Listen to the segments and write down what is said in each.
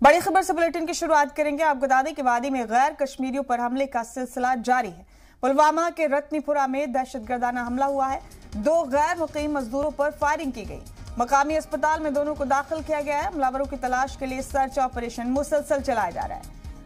बड़ी खबर से बुलेटिन की शुरुआत करेंगे। आपको बता दें कि वादी में गैर कश्मीरियों पर हमले का सिलसिला जारी है। पुलवामा के रत्नीपुरा में दहशतगर्दाना हमला हुआ है। 2 गैर मुकीम मजदूरों पर फायरिंग की गई। मकामी अस्पताल में दोनों को दाखिल किया गया है। हमलावरों की तलाश के लिए सर्च ऑपरेशन मुसलसल चलाया जा रहा है।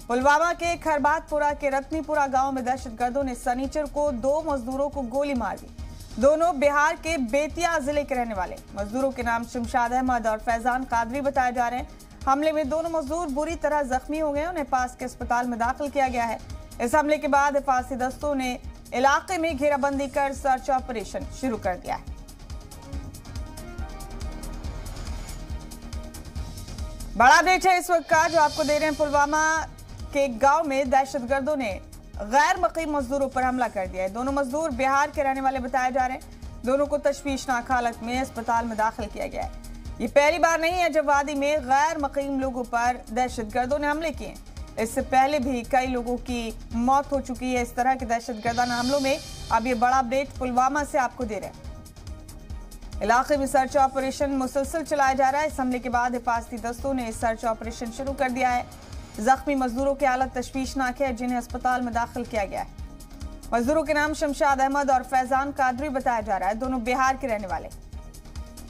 पुलवामा के खैरबातपुरा के रत्नीपुरा गांव में दहशतगर्दों ने शनिचर को 2 मजदूरों को गोली मार दी। दोनों बिहार के बेतिया जिले के रहने वाले मजदूरों के नाम शमशाद अहमद और फैजान कादरी बताए जा रहे हैं। हमले में दोनों मजदूर बुरी तरह जख्मी हो गए। उन्हें पास के अस्पताल में दाखिल किया गया है। इस हमले के बाद हिफाजती दस्तों ने इलाके में घेराबंदी कर सर्च ऑपरेशन शुरू कर दिया है। बड़ा अपडेट है इस वक्त का जो आपको दे रहे हैं। पुलवामा के गांव में दहशतगर्दों ने गैर मुकीम मजदूरों पर हमला कर दिया है। दोनों मजदूर बिहार के रहने वाले बताए जा रहे हैं। दोनों को तशवीशनाक हालत में अस्पताल में दाखिल किया गया है। ये पहली बार नहीं है जब वादी में गैर मुकीम लोगों पर दहशतगर्दों ने हमले किए। इससे पहले भी कई लोगों की मौत हो चुकी है इस तरह के दहशतगर्दाना हमलों में। अब ये बड़ा अपडेट पुलवामा से आपको दे रहे हैं। इलाके में सर्च ऑपरेशन मुसलसल चलाया जा रहा है। इस हमले के बाद हिफाजती दस्तों ने सर्च ऑपरेशन शुरू कर दिया है। जख्मी मजदूरों की हालत तशवीशनाक है, जिन्हें अस्पताल में दाखिल किया गया है। मजदूरों के नाम शमशाद अहमद और फैजान कादरी बताया जा रहा है। दोनों बिहार के रहने वाले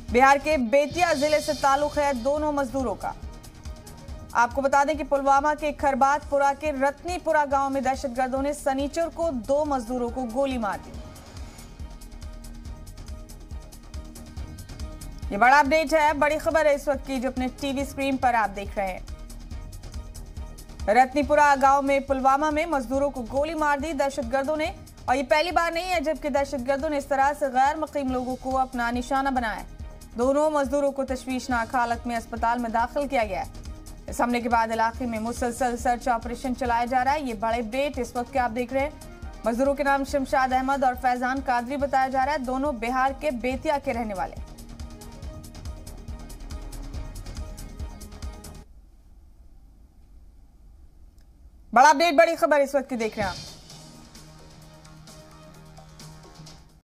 बिहार के बेतिया जिले से ताल्लुक है दोनों मजदूरों का। आपको बता दें कि पुलवामा के खैरबातपुरा के रत्नीपुरा गांव में दहशतगर्दों ने शनिचर को 2 मजदूरों को गोली मार दी। ये बड़ा अपडेट है, बड़ी खबर है इस वक्त की जो अपने टीवी स्क्रीन पर आप देख रहे हैं। रत्नीपुरा गांव में पुलवामा में मजदूरों को गोली मार दी दहशतगर्दों ने। और ये पहली बार नहीं है जबकि दहशतगर्दों ने इस तरह से गैर मुकीम लोगों को अपना निशाना बनाया है। दोनों मजदूरों को तशवीशनाक हालत में अस्पताल में दाखिल किया गया है। इस हमले के बाद इलाके में मुसलसल सर्च ऑपरेशन चलाया जा रहा है। ये बड़े अपडेट इस वक्त के आप देख रहे हैं। मजदूरों के नाम शमशाद अहमद और फैजान कादरी बताया जा रहा है। दोनों बिहार के बेतिया के रहने वाले। बड़ा अपडेट, बड़ी खबर इस वक्त की देख रहे हैं आप।